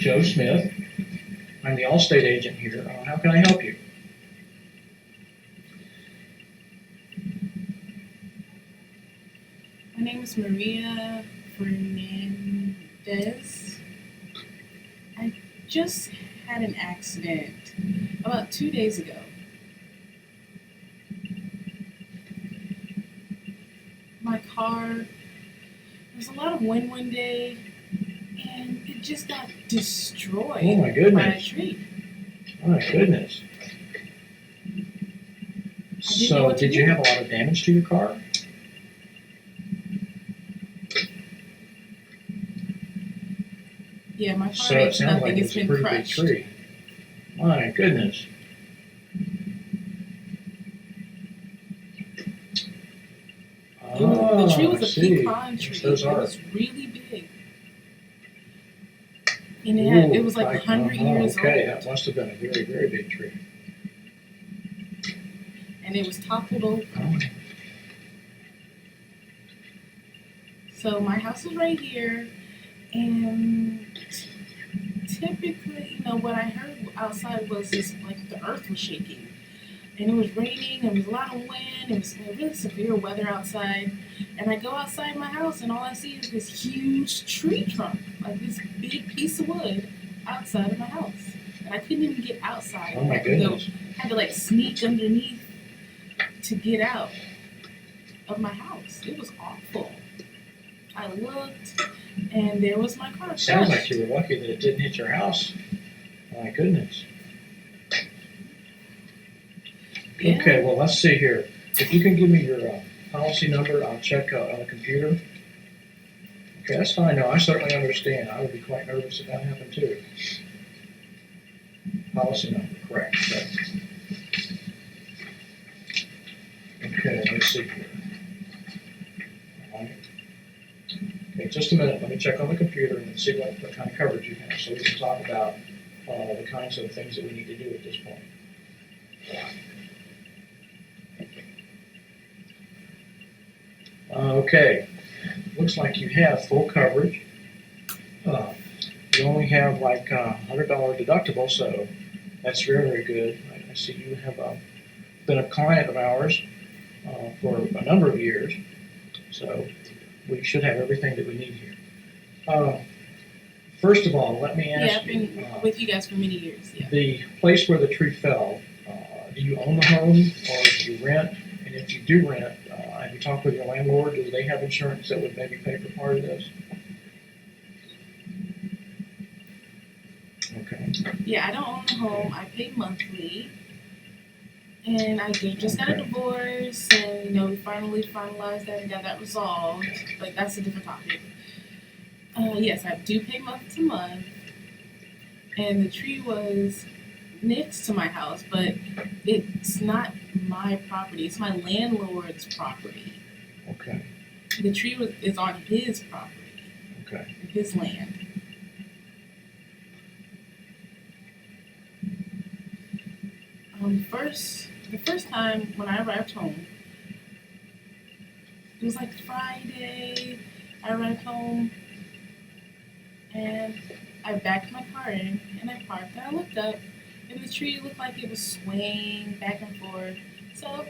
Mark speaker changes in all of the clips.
Speaker 1: Joe Smith. I'm the Allstate agent here. How can I help you?
Speaker 2: My name is Maria Fernandez. I just had an accident about 2 days ago. My car, there was a lot of wind one day, and it just got destroyed
Speaker 1: Oh my
Speaker 2: by a
Speaker 1: goodness.
Speaker 2: tree.
Speaker 1: Oh my goodness.
Speaker 2: know
Speaker 1: So
Speaker 2: what to
Speaker 1: did you
Speaker 2: do.
Speaker 1: have a lot of damage to your car?
Speaker 2: Yeah, my car
Speaker 1: So it
Speaker 2: is
Speaker 1: sounds like
Speaker 2: nothing. It's
Speaker 1: it's a
Speaker 2: been
Speaker 1: pretty big
Speaker 2: crushed.
Speaker 1: tree. My goodness.
Speaker 2: The tree was
Speaker 1: I
Speaker 2: a
Speaker 1: see.
Speaker 2: pecan
Speaker 1: Yes,
Speaker 2: tree.
Speaker 1: those
Speaker 2: It
Speaker 1: are.
Speaker 2: was really big. And it was like
Speaker 1: Like
Speaker 2: 100 years
Speaker 1: okay,
Speaker 2: old.
Speaker 1: that must have been a very, very big tree.
Speaker 2: And it was toppled over.
Speaker 1: Oh,
Speaker 2: So my house is right here, and typically, what I heard outside was this, like the earth was shaking, and it was raining. There was a lot of wind. It was really severe weather outside, and I go outside my house, and all I see is this huge tree trunk, like this big piece of wood, outside of my house, and I couldn't even get outside.
Speaker 1: oh my goodness.
Speaker 2: I had to like sneak underneath to get out of my house. It was awful. I looked, and there was my car.
Speaker 1: Sounds like
Speaker 2: crushed.
Speaker 1: you were lucky that it didn't hit your house. My goodness.
Speaker 2: Yeah.
Speaker 1: Okay, well, let's see here. If you can give me your policy number, I'll check on the computer. Okay, that's fine. No, I certainly understand. I would be quite nervous if that happened too. Policy number, correct. Okay, let's see here. All right. Okay, just a minute. Let me check on the computer and see what kind of coverage you have so we can talk about the kinds of things that we need to do at this point. Okay, looks like you have full coverage. You only have like $100 deductible, so that's very, very good. I see you have been a client of ours for a number of years, so we should have everything that we need here. First of all, let me ask
Speaker 2: Yeah, I've been with you guys for many years. Yeah.
Speaker 1: the place where the tree fell, do you own the home or do you rent? And if you do rent, have you talked with your landlord? Do they have insurance that would maybe pay for part of this? Okay.
Speaker 2: Yeah, I don't own a home. I pay monthly, and I just got a divorce, and we finally finalized that and got that resolved. But that's a different topic. Yes, I do pay month to month, and the tree was next to my house, but it's not my property. It's my landlord's property.
Speaker 1: Okay.
Speaker 2: The tree is on his property,
Speaker 1: Okay.
Speaker 2: his land. The first time when I arrived home, it was like Friday. I arrived home, and I backed my car in, and I parked, and I looked up, and the tree looked like it was swaying back and forth. So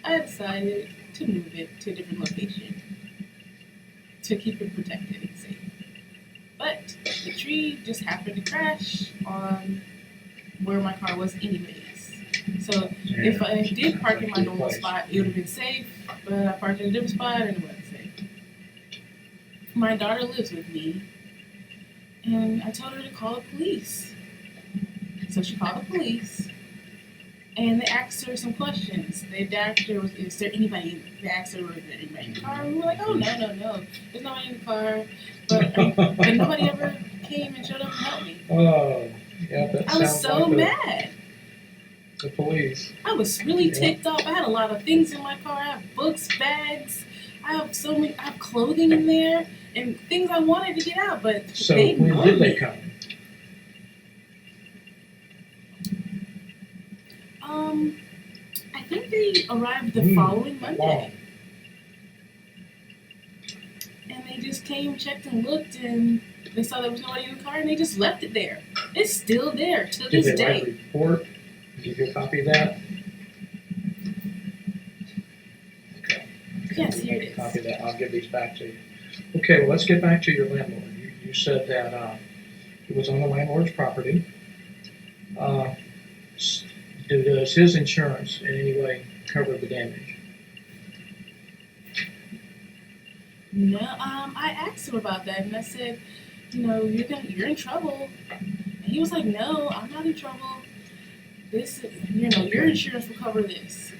Speaker 2: I decided to move it to a different location to keep it protected and safe. But the tree just happened to crash on where my car was anyways. So if I did park in my normal spot, it would have been safe, but I parked in a different spot and it wasn't safe. My daughter lives with me, and I told her to call the police. So she called the police, and they asked her some questions. They asked her, is there anybody? They asked her, was there anybody in the car? And we were like, oh, no. There's nobody in the car. But nobody ever came and showed up and helped me.
Speaker 1: Oh, yeah, that
Speaker 2: I was
Speaker 1: sounds
Speaker 2: so
Speaker 1: like
Speaker 2: mad.
Speaker 1: the police.
Speaker 2: I was really ticked off. I had a lot of things in my car. I have books, bags. I have clothing in there and things I wanted to get out, but
Speaker 1: So
Speaker 2: they
Speaker 1: when
Speaker 2: ignored
Speaker 1: did they
Speaker 2: me.
Speaker 1: come?
Speaker 2: I think they arrived the following Monday.
Speaker 1: Wow.
Speaker 2: And they just came, checked, and looked, and they saw there was nobody in the car, and they just left it there. It's still there to
Speaker 1: Did
Speaker 2: this
Speaker 1: they write a
Speaker 2: day.
Speaker 1: report? Give you a copy of that? Okay.
Speaker 2: Yes, here it is.
Speaker 1: Copy of that, I'll give these back to you. Okay, well, let's get back to your landlord. You said that it was on the landlord's property. Does his insurance in any way cover the damage?
Speaker 2: No, I asked him about that, and I said, you're in trouble. And he was like, no, I'm not in trouble. Your insurance will cover this.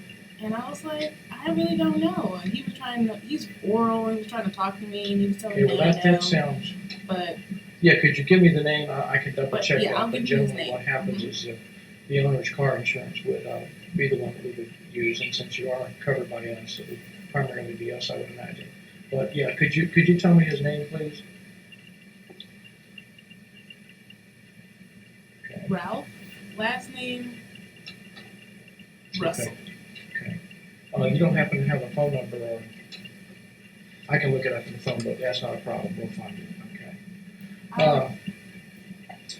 Speaker 2: And I was like, I really don't know. And he's oral, and he was trying to talk to me, and he was telling
Speaker 1: Okay,
Speaker 2: me
Speaker 1: well,
Speaker 2: no.
Speaker 1: that sounds,
Speaker 2: But
Speaker 1: yeah, could you give me the name? I can double check
Speaker 2: yeah,
Speaker 1: that.
Speaker 2: I'll
Speaker 1: But
Speaker 2: give you his
Speaker 1: generally
Speaker 2: name.
Speaker 1: what happens is the owner's car insurance would be the one that we would use, and since you are covered by us, it would primarily be us, I would imagine. But yeah, could you tell me his name, please? Okay.
Speaker 2: Ralph, last name Russell.
Speaker 1: Okay. You don't happen to have a phone number, or I can look it up in the phone book. That's not a problem. We'll find it. Okay.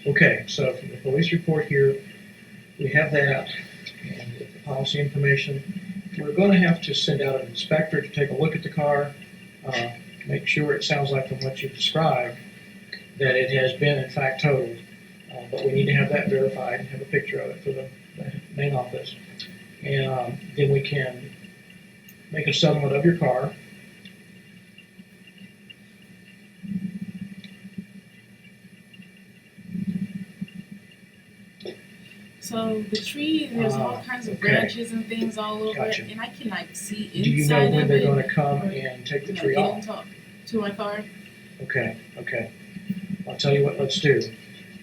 Speaker 1: Okay. So from the police report here, we have that and the policy information. We're going to have to send out an inspector to take a look at the car, make sure it sounds like from what you've described that it has been in fact totaled. But we need to have that verified and have a picture of it for the main office. And then we can make a settlement of your car.
Speaker 2: So the tree, there's all kinds of
Speaker 1: okay.
Speaker 2: branches and things all over
Speaker 1: Gotcha.
Speaker 2: it, and I can see
Speaker 1: Do you know
Speaker 2: inside
Speaker 1: when
Speaker 2: of
Speaker 1: they're
Speaker 2: it.
Speaker 1: going to come and take the tree
Speaker 2: get
Speaker 1: off?
Speaker 2: into to my car.
Speaker 1: Okay. I'll tell you what let's do.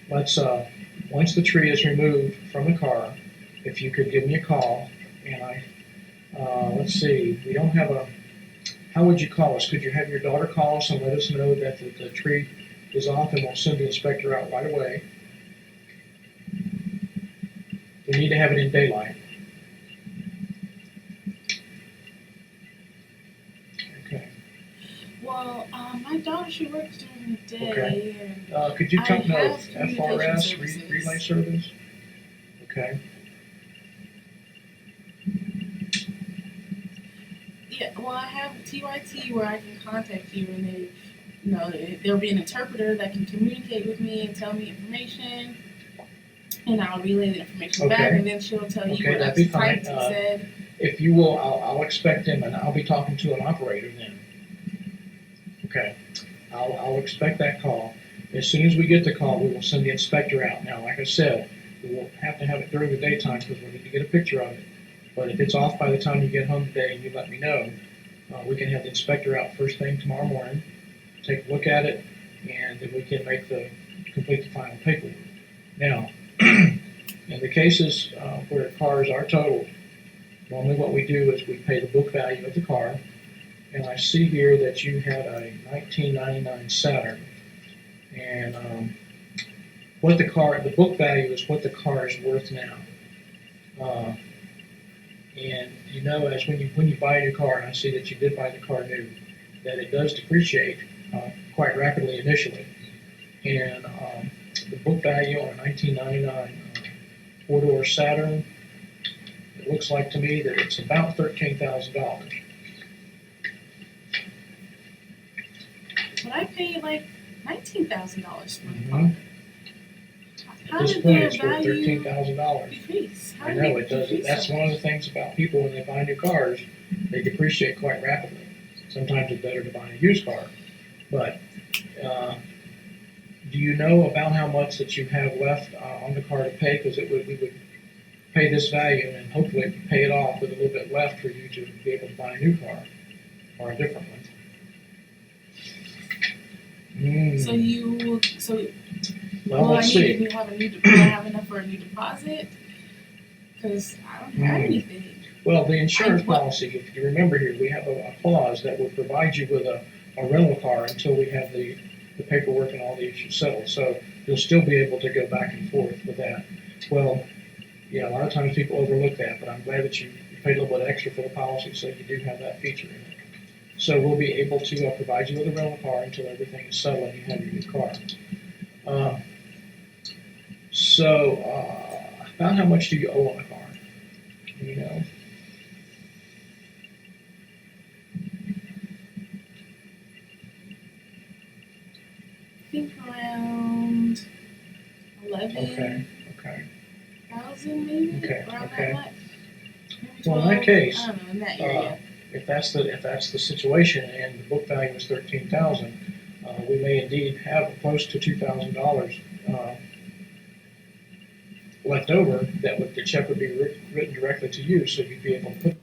Speaker 1: Let's, once the tree is removed from the car, if you could give me a call, and let's see, we don't have how would you call us? Could you have your daughter call us and let us know that the tree is off, and we'll send the inspector out right away? We need to have it in daylight. Okay.
Speaker 2: Well, my daughter, she works during the day,
Speaker 1: Okay.
Speaker 2: and
Speaker 1: Could you tell
Speaker 2: I
Speaker 1: me
Speaker 2: have
Speaker 1: FRS
Speaker 2: communication services.
Speaker 1: relay service? Okay.
Speaker 2: Yeah, well, I have TYT where I can contact you, and there'll be an interpreter that can communicate with me and tell me information, and I'll relay the information back,
Speaker 1: Okay.
Speaker 2: and then she'll tell you
Speaker 1: Okay,
Speaker 2: what
Speaker 1: that'd
Speaker 2: I've
Speaker 1: be fine.
Speaker 2: typed and said.
Speaker 1: If you will, I'll expect him, and I'll be talking to an operator then. Okay. I'll expect that call. As soon as we get the call, we will send the inspector out. Now, like I said, we will have to have it during the daytime because we need to get a picture of it. But if it's off by the time you get home today and you let me know, we can have the inspector out first thing tomorrow morning, take a look at it, and then we can complete the final paperwork. Now, in the cases where cars are totaled, normally what we do is we pay the book value of the car, and I see here that you had a 1999 Saturn, and the book value is what the car is worth now. And as when you buy a new car, and I see that you did buy the car new, that it does depreciate quite rapidly initially. And the book value on a 1999 four-door Saturn, it looks like to me that it's about $13,000.
Speaker 2: But I paid like $19,000 for the
Speaker 1: Mhm.
Speaker 2: car.
Speaker 1: At
Speaker 2: How
Speaker 1: this
Speaker 2: did
Speaker 1: point,
Speaker 2: the
Speaker 1: it's worth
Speaker 2: value
Speaker 1: $13,000.
Speaker 2: decrease? How
Speaker 1: I
Speaker 2: did
Speaker 1: know it does.
Speaker 2: decrease
Speaker 1: That's
Speaker 2: so
Speaker 1: one of
Speaker 2: much?
Speaker 1: the things about people when they buy new cars, they depreciate quite rapidly. Sometimes it's better to buy a used car. But do you know about how much that you have left on the car to pay? Because we would pay this value and hopefully pay it off with a little bit left for you to be able to buy a new car or a different one. Well,
Speaker 2: I
Speaker 1: let's
Speaker 2: need
Speaker 1: see.
Speaker 2: to do I have enough for a new deposit? Because I don't have anything.
Speaker 1: Well, the insurance policy, if you remember here, we have a clause that will provide you with a rental car until we have the paperwork and all the issues settled. So you'll still be able to go back and forth with that. Well, yeah, a lot of times people overlook that, but I'm glad that you paid a little bit extra for the policy, so you do have that feature in it. So we'll be able to provide you with a rental car until everything is settled and you have your new car. About how much do you owe on a car? You know,
Speaker 2: I think around
Speaker 1: okay,
Speaker 2: 11,000 maybe,
Speaker 1: Okay,
Speaker 2: around
Speaker 1: okay.
Speaker 2: that much. Maybe
Speaker 1: Well, in that
Speaker 2: 12,
Speaker 1: case,
Speaker 2: I don't know, in that area.
Speaker 1: if that's the situation and the book value is 13,000, we may indeed have close to $2,000 left over, the check would be written directly to you, so you'd be able to put